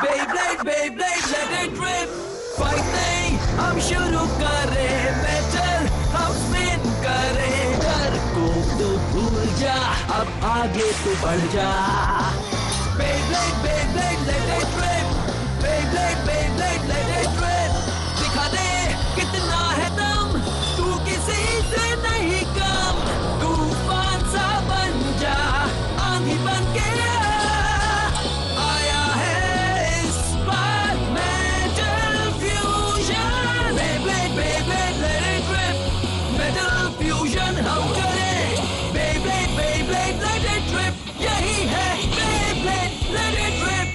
Beyblade, Beyblade, let it rip. Fight नहीं, हम शुरू करें बैटल, हम स्पिन करें डर को तो भूल जा, अब आगे तो बढ़ जा. Beyblade, Beyblade, let it rip. Beyblade, Beyblade, let it rip. दिखा दे कितना है दम, तू किसी से नहीं कम. तूफान सा बन जा, आंधी बन के आया है इस बार metal fusion. Beyblade, Beyblade, let it rip. Metal fusion हम करें. Beyblade, Beyblade, let it rip. यही है Beyblade, let it rip.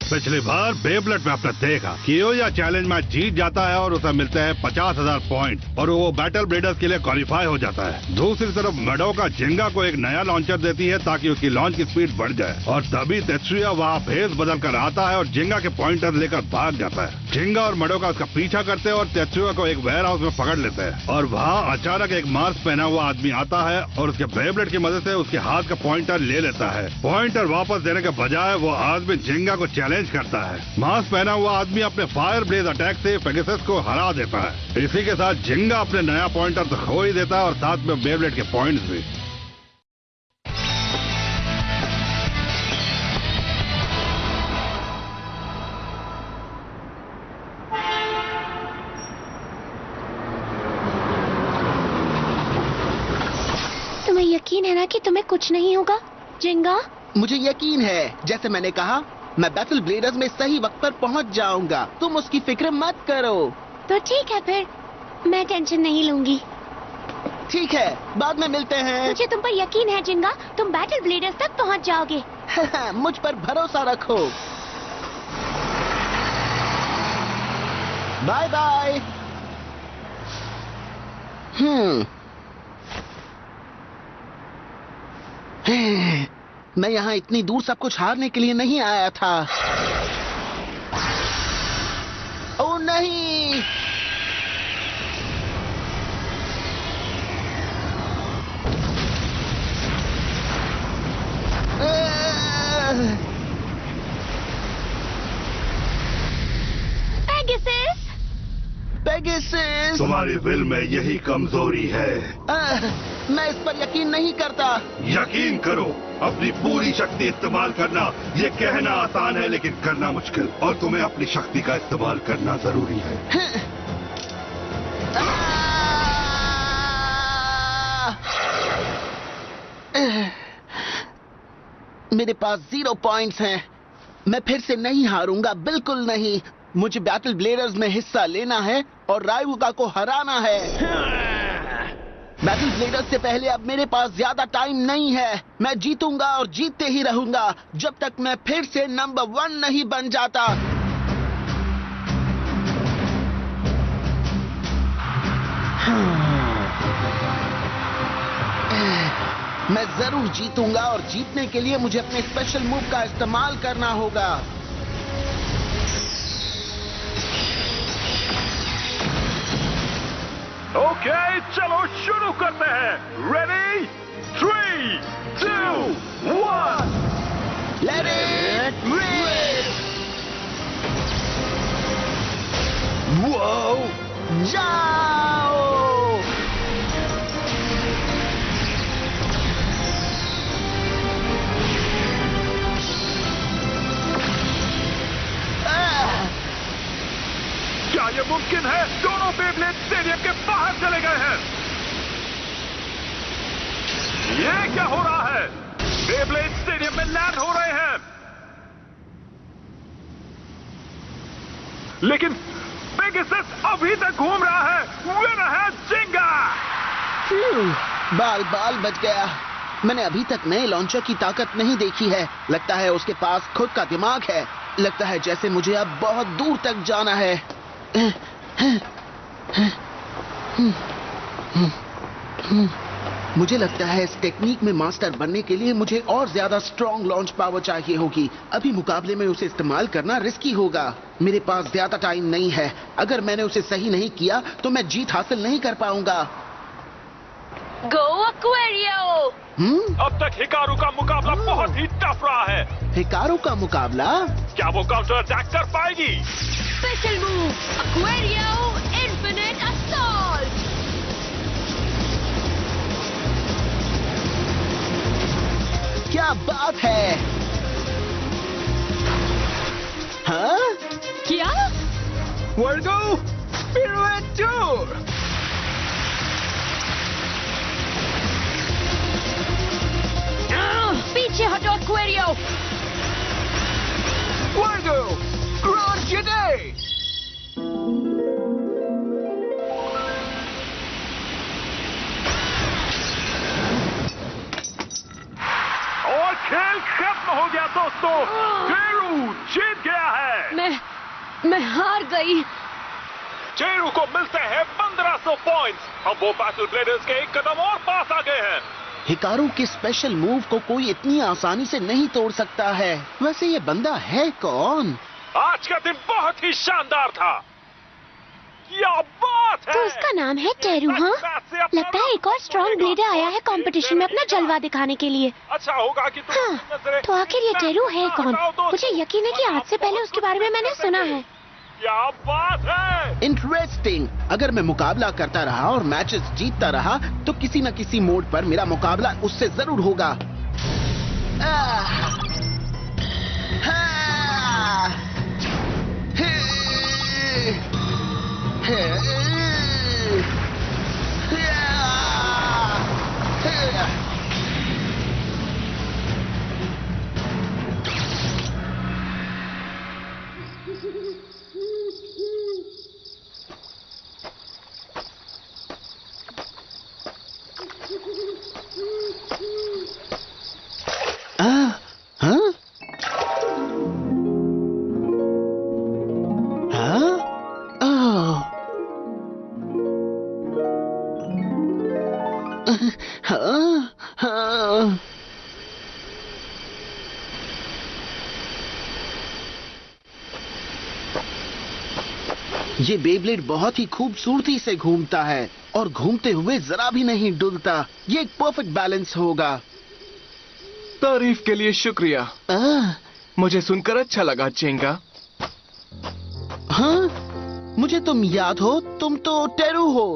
पिछली बार बेब्लेड में आपने देखा कियोया चैलेंज में जीत जाता है और उसे मिलते हैं 50,000 पॉइंट और वो बैटल ब्लेडर्स के लिए क्वालिफाई हो जाता है. दूसरी तरफ मेडोका जिंगा को एक नया लॉन्चर देती है ताकि उसकी लॉन्च की स्पीड बढ़ जाए और तभी तेत्सुया वहाँ भेस बदल कर आता है और जिंगा के पॉइंटर लेकर भाग जाता है. जिंगा और मेडोका उसका पीछा करते हैं और तेत्सुया को एक वेयर हाउस में पकड़ लेते हैं और वहाँ अचानक एक मास्क पहना हुआ आदमी आता है और उसके बेब्लेड की मदद से उसके हाथ का पॉइंटर ले लेता है. पॉइंटर वापस देने के बजाय वो आदमी जिंगा को चैलेंज करता है. मास्क पहना हुआ आदमी अपने फायर ब्लेज अटैक से पेगासस को हरा देता है. इसी के साथ जिंगा अपने नया पॉइंटर तो खो ही देता है और साथ में बेब्लेड के पॉइंट्स भी. तुम्हें यकीन है ना कि तुम्हें कुछ नहीं होगा जिंगा? मुझे यकीन है, जैसे मैंने कहा मैं बैटल ब्लेडर्स में सही वक्त पर पहुंच जाऊंगा. तुम उसकी फिक्र मत करो. तो ठीक है फिर, मैं टेंशन नहीं लूंगी. ठीक है, बाद में मिलते हैं. मुझे तुम पर यकीन है जिंगा, तुम बैटल ब्लेडर्स तक पहुंच जाओगे. मुझ पर भरोसा रखो. Bye bye. मैं यहाँ इतनी दूर सब कुछ हारने के लिए नहीं आया था. ओह नहीं. पेगासस, पेगासस, तुम्हारी विल में यही कमजोरी है. मैं इस पर यकीन नहीं करता. यकीन करो, अपनी पूरी शक्ति इस्तेमाल करना. ये कहना आसान है लेकिन करना मुश्किल और तुम्हें अपनी शक्ति का इस्तेमाल करना जरूरी है. मेरे पास 0 पॉइंट्स हैं. मैं फिर से नहीं हारूंगा, बिल्कुल नहीं. मुझे बैटल ब्लेडर्स में हिस्सा लेना है और रायुगा को हराना है. बैटल ब्लेडर्स से पहले अब मेरे पास ज्यादा टाइम नहीं है. मैं जीतूंगा और जीतते ही रहूंगा जब तक मैं फिर से नंबर 1 नहीं बन जाता. मैं जरूर जीतूंगा और जीतने के लिए मुझे अपने स्पेशल मूव का इस्तेमाल करना होगा. ओके, चलो शुरू करते हैं. Ready, 3, 2, 1. Let it rip! Whoa! जाओ! क्या ये मुमकिन है? दोनों बेब्लेड स्टेडियम के बाहर चले गए हैं. ये क्या हो रहा है? बेब्लेड स्टेडियम में लैंड हो रहे हैं, लेकिन पेगासस अभी तक घूम रहा है. विनर है जिंगा. बाल बाल बच गया. मैंने अभी तक नए लॉन्चर की ताकत नहीं देखी है. लगता है उसके पास खुद का दिमाग है. लगता है जैसे मुझे अब बहुत दूर तक जाना है. मुझे लगता है इस टेक्निक में मास्टर बनने के लिए मुझे और ज्यादा स्ट्रॉन्ग लॉन्च पावर चाहिए होगी. अभी मुकाबले में उसे इस्तेमाल करना रिस्की होगा. मेरे पास ज्यादा टाइम नहीं है. अगर मैंने उसे सही नहीं किया तो मैं जीत हासिल नहीं कर पाऊंगा. गो एक्वेरियो। अब तक हिकारू का मुकाबला बहुत ही टफ रहा है। हिकारू का मुकाबला? क्या वो काउंटर अटैक कर पाएगी? Special move Aquario infinite assault. क्या बात है? हाँ? क्या? Virgo pirouette tour. पीछे हटो एक्वेरियो। वर्गो ग्रैंड जेटे। और खेल खत्म हो गया दोस्तों। चेरू जीत गया है। मैं हार गई। चेरू को मिलते हैं 1500 पॉइंट्स। अब वो बैटल ब्लेडर्स के एक कदम और पास आ गए हैं। हिकारू के स्पेशल मूव को कोई इतनी आसानी से नहीं तोड़ सकता है। वैसे ये बंदा है कौन? आज का दिन बहुत ही शानदार था। क्या बात है। तो उसका नाम है टेरू। हाँ, लगता है एक और स्ट्रॉन्ग ब्लेडर आया है कंपटीशन में अपना जलवा दिखाने के लिए। अच्छा होगा कि तुम हाँ, तो आखिर ये टेरू है कौन? मुझे यकीन है कि आज से पहले उसके बारे में मैंने सुना है। क्या बात है। इंटरेस्टिंग। अगर मैं मुकाबला करता रहा और मैचेस जीतता रहा तो किसी न किसी मोड पर मेरा मुकाबला उससे जरूर होगा। ये बेब्लेड बहुत ही खूबसूरती से घूमता है और घूमते हुए जरा भी नहीं डुलता। ये एक परफेक्ट बैलेंस होगा। तारीफ के लिए शुक्रिया। मुझे सुनकर अच्छा लगा चेंगा। हाँ, मुझे तुम याद हो। तुम तो टेरू हो।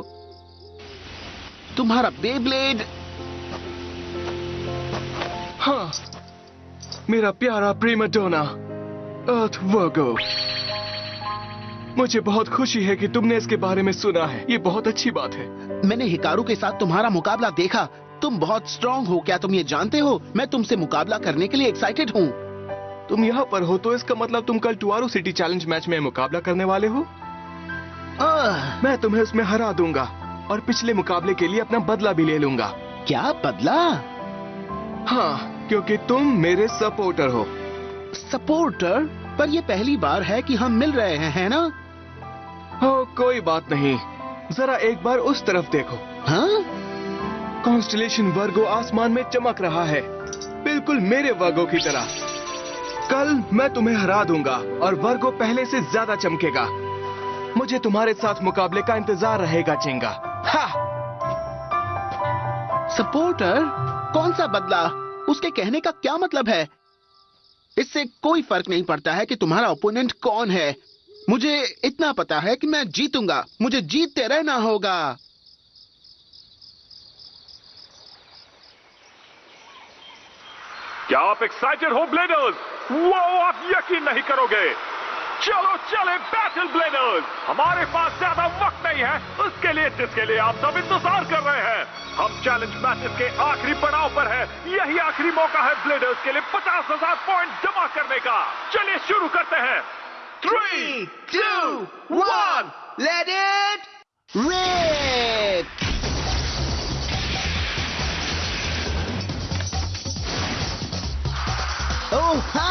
तुम्हारा बेब्लेड। हाँ, मेरा प्यारा प्रीमाडोना अर्थ वर्गो। मुझे बहुत खुशी है कि तुमने इसके बारे में सुना है। ये बहुत अच्छी बात है। मैंने हिकारू के साथ तुम्हारा मुकाबला देखा। तुम बहुत स्ट्रांग हो। क्या तुम ये जानते हो? मैं तुमसे मुकाबला करने के लिए एक्साइटेड हूँ। तुम यहाँ पर हो तो इसका मतलब तुम कल टुआरू सिटी चैलेंज मैच में मुकाबला करने वाले हो। मैं तुम्हें उसमें हरा दूंगा और पिछले मुकाबले के लिए अपना बदला भी ले लूंगा। क्या बदला? हाँ, क्योंकि तुम मेरे सपोर्टर हो। सपोर्टर? पर ये पहली बार है कि हम मिल रहे हैं, है ना? कोई बात नहीं। जरा एक बार उस तरफ देखो। हाँ? कॉन्स्टेलेशन वर्गो आसमान में चमक रहा है, बिल्कुल मेरे वर्गो की तरह। कल मैं तुम्हें हरा दूंगा और वर्गो पहले से ज्यादा चमकेगा। मुझे तुम्हारे साथ मुकाबले का इंतजार रहेगा चेंगा। हाँ। सपोर्टर? कौन सा बदला? उसके कहने का क्या मतलब है? इससे कोई फर्क नहीं पड़ता है कि तुम्हारा ओपोनेंट कौन है। मुझे इतना पता है कि मैं जीतूंगा। मुझे जीतते रहना होगा। क्या आप एक्साइटेड हो ब्लेडर्स? वो आप यकीन नहीं करोगे। चलो चले बैटल ब्लेडर्स। हमारे पास ज्यादा वक्त नहीं है उसके लिए जिसके लिए आप सब इंतजार कर रहे हैं। हम चैलेंज मैचेस के आखिरी पड़ाव पर हैं। यही आखिरी मौका है ब्लेडर्स के लिए 50,000 पॉइंट जमा करने का। चलिए शुरू करते हैं। 3, 2, 1, let it rip!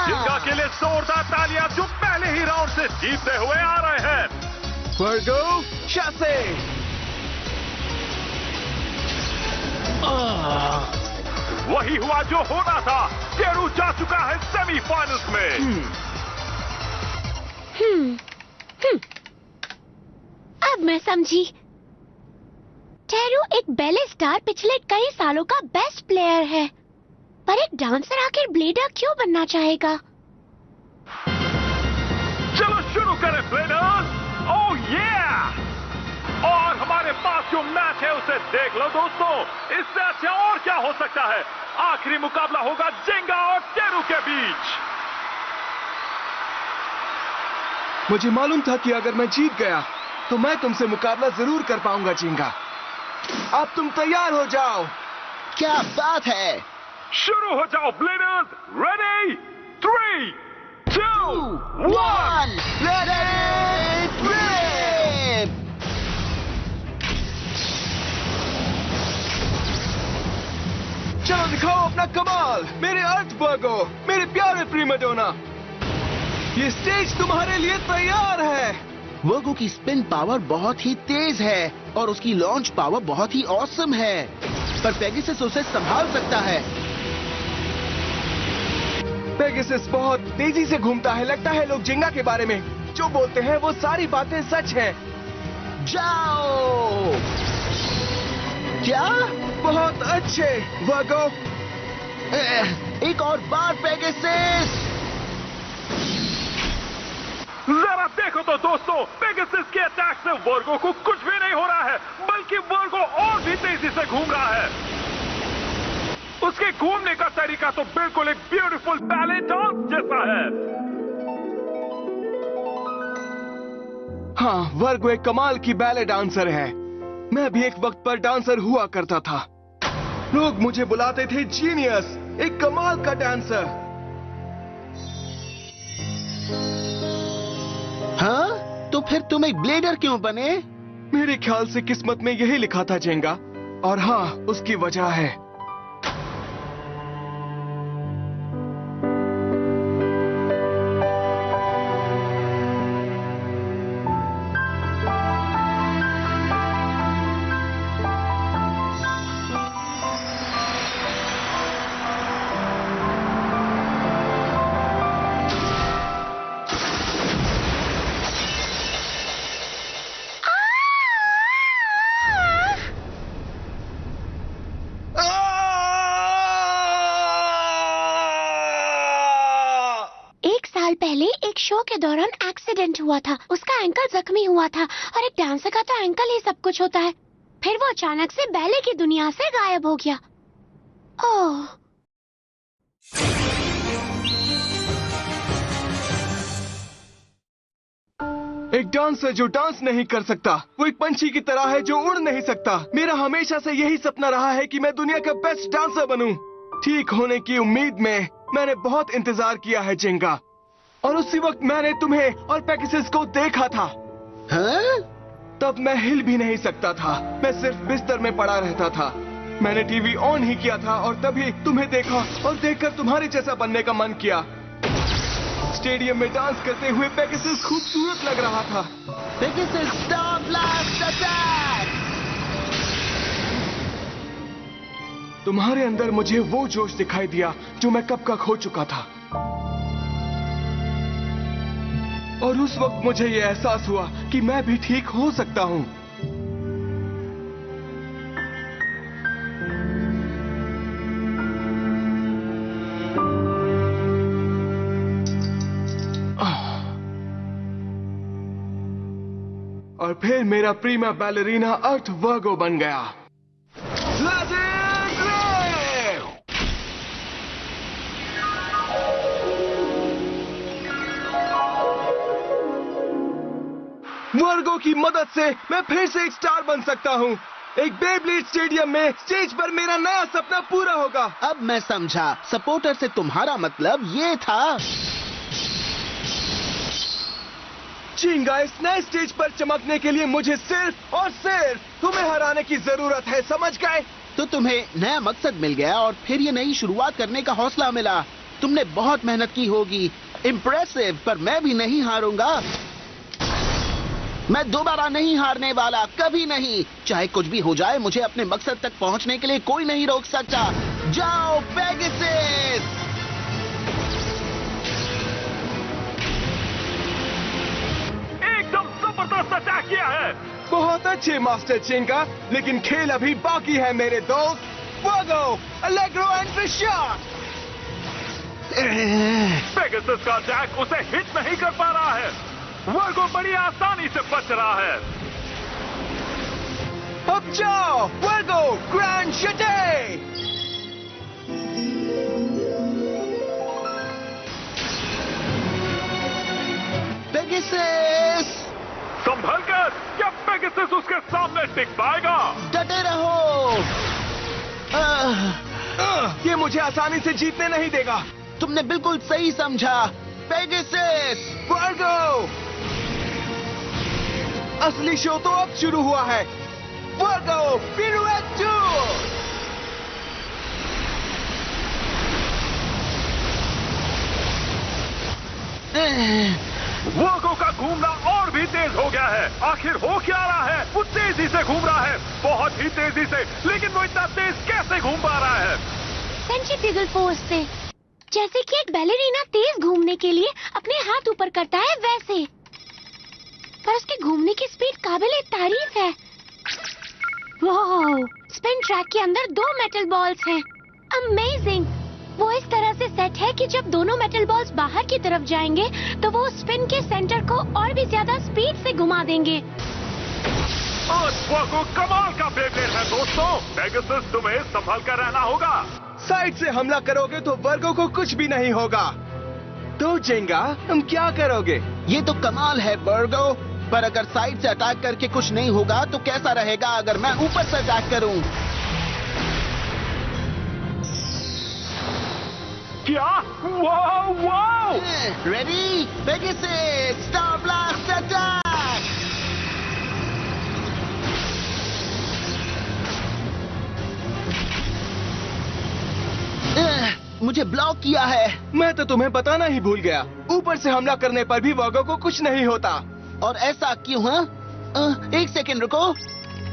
जिंगा के लिए जोरदार तालियां जो पहले ही राउंड से जीतते हुए आ रहे हैं। वर्गो शासे। वही हुआ जो होना था। टेरू जा चुका है सेमीफाइनल्स में। अब मैं समझी। टेरू एक बैले स्टार पिछले कई सालों का बेस्ट प्लेयर है, पर एक डांसर आखिर ब्लेडर क्यों बनना चाहेगा? चलो शुरू करें ब्लेडर्स। ओह yeah! और हमारे पास जो मैच है उसे देख लो दोस्तों। इससे अच्छा और क्या हो सकता है। आखिरी मुकाबला होगा जेंगा और टेरू के बीच। मुझे मालूम था कि अगर मैं जीत गया तो मैं तुमसे मुकाबला जरूर कर पाऊंगा जेंगा। अब तुम तैयार हो जाओ। क्या बात है। शुरू हो जाओ ब्लेडर्स। Ready 3 2 1 ready trip. चलो दिखाओ अपना कमाल मेरे अर्थ वर्गो, मेरे प्यारे प्रीमाडोना। ये स्टेज तुम्हारे लिए तैयार है। वर्गो की स्पिन पावर बहुत ही तेज है और उसकी लॉन्च पावर बहुत ही ऑसम है, पर पेगासस उसे संभाल सकता है। पेगासस बहुत तेजी से घूमता है। लगता है लोग जेंगा के बारे में जो बोलते हैं वो सारी बातें सच हैं। जाओ। क्या? बहुत अच्छे वर्गो। एक और बार पेगासस। जरा देखो तो दोस्तों, पेगासस के अटैक से वर्गो को कुछ भी नहीं हो रहा है, बल्कि वर्गो और भी तेजी से घूम रहा है। उसके घूमने का तरीका तो बिल्कुल एक ब्यूटीफुल बैले डांस जैसा है। हाँ, वर्गो एक कमाल की बैले डांसर है। मैं भी एक वक्त पर डांसर हुआ करता था। लोग मुझे बुलाते थे जीनियस, एक कमाल का डांसर। हाँ? तो फिर तुम एक ब्लेडर क्यों बने? मेरे ख्याल से किस्मत में यही लिखा था जेंगा। और हाँ, उसकी वजह है। पहले एक शो के दौरान एक्सीडेंट हुआ था। उसका एंकल जख्मी हुआ था और एक डांसर का तो एंकल ही सब कुछ होता है। फिर वो अचानक से बैले की दुनिया से गायब हो गया। ओह। एक डांसर जो डांस नहीं कर सकता, वो एक पंछी की तरह है जो उड़ नहीं सकता। मेरा हमेशा से यही सपना रहा है कि मैं दुनिया का बेस्ट डांसर बनूं। ठीक होने की उम्मीद में मैंने बहुत इंतजार किया है जेंगा। और उसी वक्त मैंने तुम्हें और पेगासस को देखा था। हाँ? तब मैं हिल भी नहीं सकता था। मैं सिर्फ बिस्तर में पड़ा रहता था। मैंने टीवी ऑन ही किया था और तभी तुम्हें देखा और देखकर तुम्हारे जैसा बनने का मन किया। स्टेडियम में डांस करते हुए पेगासस खूबसूरत लग रहा था। Pegasus star blast attack! तुम्हारे अंदर मुझे वो जोश दिखाई दिया जो मैं कब का खो चुका था। और उस वक्त मुझे ये एहसास हुआ कि मैं भी ठीक हो सकता हूं। और फिर मेरा प्रीमा बैलेरिना अर्थ वर्गो बन गया। वर्गो की मदद से मैं फिर से एक स्टार बन सकता हूँ। एक बेब्लेड स्टेडियम में स्टेज पर मेरा नया सपना पूरा होगा। अब मैं समझा। सपोर्टर से तुम्हारा मतलब ये था। जेंगा, इस नए स्टेज पर चमकने के लिए मुझे सिर्फ और सिर्फ तुम्हें हराने की जरूरत है, समझ गए? तो तुम्हें नया मकसद मिल गया और फिर ये नई शुरुआत करने का हौसला मिला। तुमने बहुत मेहनत की होगी। इम्प्रेसिव। पर मैं भी नहीं हारूंगा। मैं दोबारा नहीं हारने वाला, कभी नहीं। चाहे कुछ भी हो जाए, मुझे अपने मकसद तक पहुंचने के लिए कोई नहीं रोक सकता। जाओ पेगासस! एकदम जबरदस्त अटैक किया है। बहुत अच्छे मास्टर चिंगा, लेकिन खेल अभी बाकी है मेरे दोस्त। वर्गो, अलेग्रो एंड ट्रिशॉट। पेगासस का अटैक उसे हिट नहीं कर पा रहा है। वर्गो बड़ी आसानी से बच रहा है। अब जाओ वर्गो, ग्रैंड शटे। पेगासस, संभल कर, क्या पेगासस उसके सामने टिक पाएगा? डटे रहो। ये मुझे आसानी से जीतने नहीं देगा। तुमने बिल्कुल सही समझा। पेगासस, वर्गो, असली शो तो अब शुरू हुआ है। वर्गो, पिरुएट 2। वर्गो का घूमना और भी तेज हो गया है। आखिर हो क्या रहा है? वो तेजी से घूम रहा है, बहुत ही तेजी से, लेकिन वो इतना तेज कैसे घूम पा रहा है? सेंट्रीफ्यूगल फोर्स से। जैसे कि एक बैलेरिना तेज घूमने के लिए अपने हाथ ऊपर करता है वैसे, पर उसके घूमने की स्पीड काबिले तारीफ है। वाह! स्पिन ट्रैक के अंदर 2 मेटल बॉल्स हैं। अमेजिंग! वो इस तरह से सेट है कि जब दोनों मेटल बॉल्स बाहर की तरफ जाएंगे तो वो स्पिन के सेंटर को और भी ज्यादा स्पीड से घुमा देंगे। आज वर्गो कमाल का बेब्लेड है दोस्तों। पेगासस, तुम्हें संभल कर रहना होगा। साइड से हमला करोगे तो वर्गो को कुछ भी नहीं होगा। तो जेंगा, तुम क्या करोगे? ये तो कमाल है वर्गो, पर अगर साइड से अटैक करके कुछ नहीं होगा तो कैसा रहेगा अगर मैं ऊपर से अटैक करूं? क्या? Wow wow! Ready? Pegasus, star blast attack! मुझे ब्लॉक किया है। मैं तो तुम्हें बताना ही भूल गया। ऊपर से हमला करने पर भी वर्गो को कुछ नहीं होता। और ऐसा क्यों? हाँ, एक सेकंड रुको।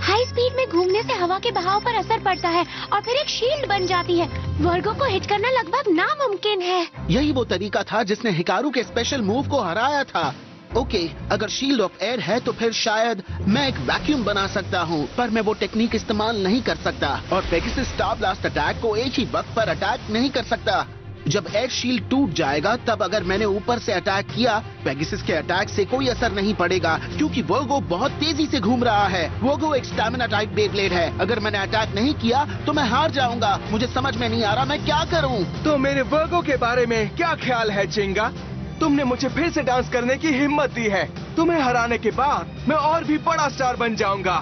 हाई स्पीड में घूमने से हवा के बहाव पर असर पड़ता है और फिर एक शील्ड बन जाती है। वर्गो को हिट करना लगभग नामुमकिन है। यही वो तरीका था जिसने हिकारू के स्पेशल मूव को हराया था। ओके, अगर शील्ड ऑफ एयर है तो फिर शायद मैं एक वैक्यूम बना सकता हूँ, पर मैं वो टेक्निक इस्तेमाल नहीं कर सकता। और पेगासस स्टार ब्लास्ट अटैक को एक ही वक्त पर अटैक नहीं कर सकता। जब एयर शील्ड टूट जाएगा तब अगर मैंने ऊपर से अटैक किया, पेगासस के अटैक से कोई असर नहीं पड़ेगा क्योंकि वर्गो बहुत तेजी से घूम रहा है। वर्गो एक स्टैमिना टाइप बेब्लेड है। अगर मैंने अटैक नहीं किया तो मैं हार जाऊंगा। मुझे समझ में नहीं आ रहा मैं क्या करूं। तो मेरे वर्गो के बारे में क्या ख्याल है चिंगा? तुमने मुझे फिर से डांस करने की हिम्मत दी है। तुम्हें हराने के बाद मैं और भी बड़ा स्टार बन जाऊंगा।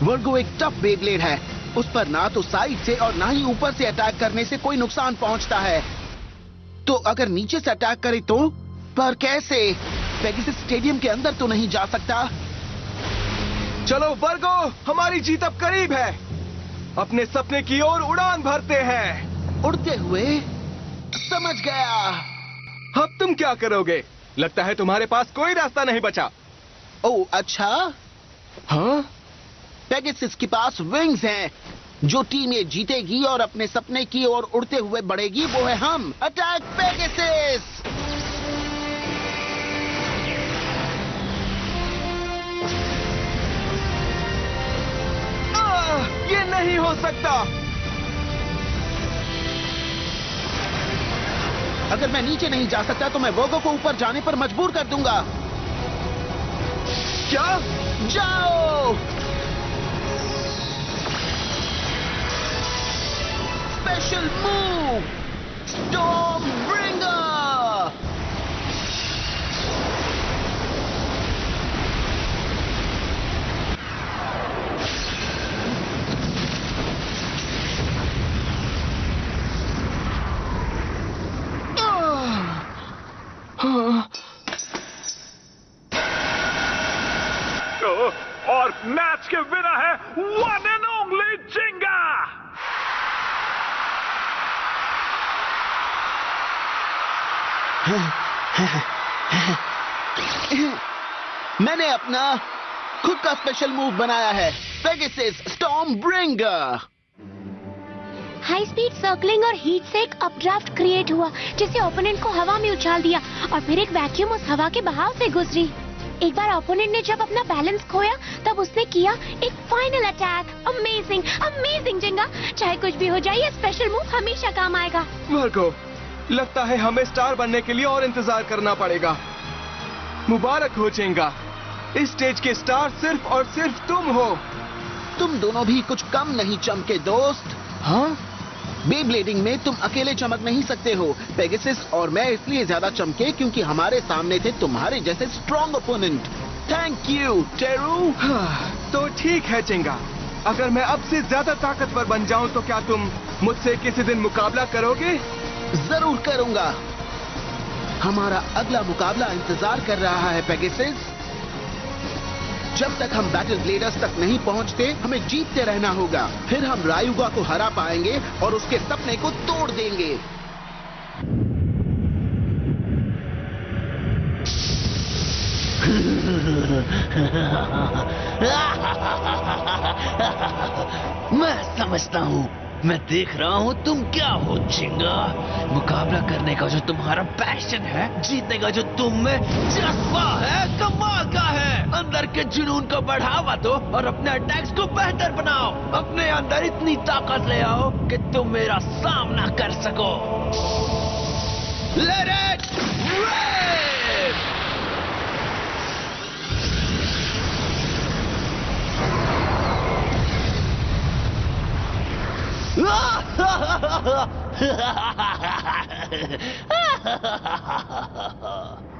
वर्गो एक टफ बेब्लेड है। उस पर ना तो साइड से और ना ही ऊपर से अटैक करने से कोई नुकसान पहुंचता है। तो अगर नीचे से अटैक करे तो? पर कैसे? पेगासस स्टेडियम के अंदर तो नहीं जा सकता। चलो वर्गो, हमारी जीत अब करीब है। अपने सपने की ओर उड़ान भरते हैं। उड़ते हुए? समझ गया। अब तुम क्या करोगे? लगता है तुम्हारे पास कोई रास्ता नहीं बचा। ओह अच्छा? हाँ? पेगासस के पास विंग्स हैं। जो टीम ये जीतेगी और अपने सपने की ओर उड़ते हुए बढ़ेगी वो है हम। Attack Pegasus! ये नहीं हो सकता। अगर मैं नीचे नहीं जा सकता तो मैं वर्गो को ऊपर जाने पर मजबूर कर दूंगा। क्या? जाओ! Special move, storm bringer! और मैच के विनर है वन एंड ओनली जिंगा। मैंने अपना खुद का स्पेशल मूव बनाया है, Pegasus storm bringer. High speed circling और हीट से एक अपड्राफ्ट क्रिएट हुआ जिससे ओपोनेंट को हवा में उछाल दिया और फिर एक वैक्यूम उस हवा के बहाव से गुजरी। एक बार ओपोनेंट ने जब अपना बैलेंस खोया तब उसने किया एक फाइनल अटैक। अमेजिंग अमेजिंग जिंगा, चाहे कुछ भी हो जाए ये स्पेशल मूव हमेशा काम आएगा। वर्गो, लगता है हमें स्टार बनने के लिए और इंतजार करना पड़ेगा। मुबारक हो जिंगा, इस स्टेज के स्टार सिर्फ और सिर्फ तुम हो। तुम दोनों भी कुछ कम नहीं चमके दोस्त। हाँ? बेब्लेडिंग में तुम अकेले चमक नहीं सकते हो। पेगासस और मैं इसलिए ज्यादा चमके क्योंकि हमारे सामने थे तुम्हारे जैसे strong opponent. Thank you Teru. तो ठीक है जिंगा, अगर मैं अब से ज्यादा ताकतवर बन जाऊं तो क्या तुम मुझसे किसी दिन मुकाबला करोगे? जरूर करूंगा। हमारा अगला मुकाबला इंतजार कर रहा है पेगासस। जब तक हम बैटल ब्लेडर्स तक नहीं पहुंचते हमें जीतते रहना होगा, फिर हम रायुगा को हरा पाएंगे और उसके सपने को तोड़ देंगे। मैं समझता हूँ, मैं देख रहा हूँ तुम क्या हो जिंगा। मुकाबला करने का जो तुम्हारा पैशन है, जीतने का जो तुम में जज्बा है, कमाल का है। अंदर के जुनून को बढ़ावा दो और अपने अटैक्स को बेहतर बनाओ। अपने अंदर इतनी ताकत ले आओ कि तुम मेरा सामना कर सको। Let it rip! Ha ha ha ha ha!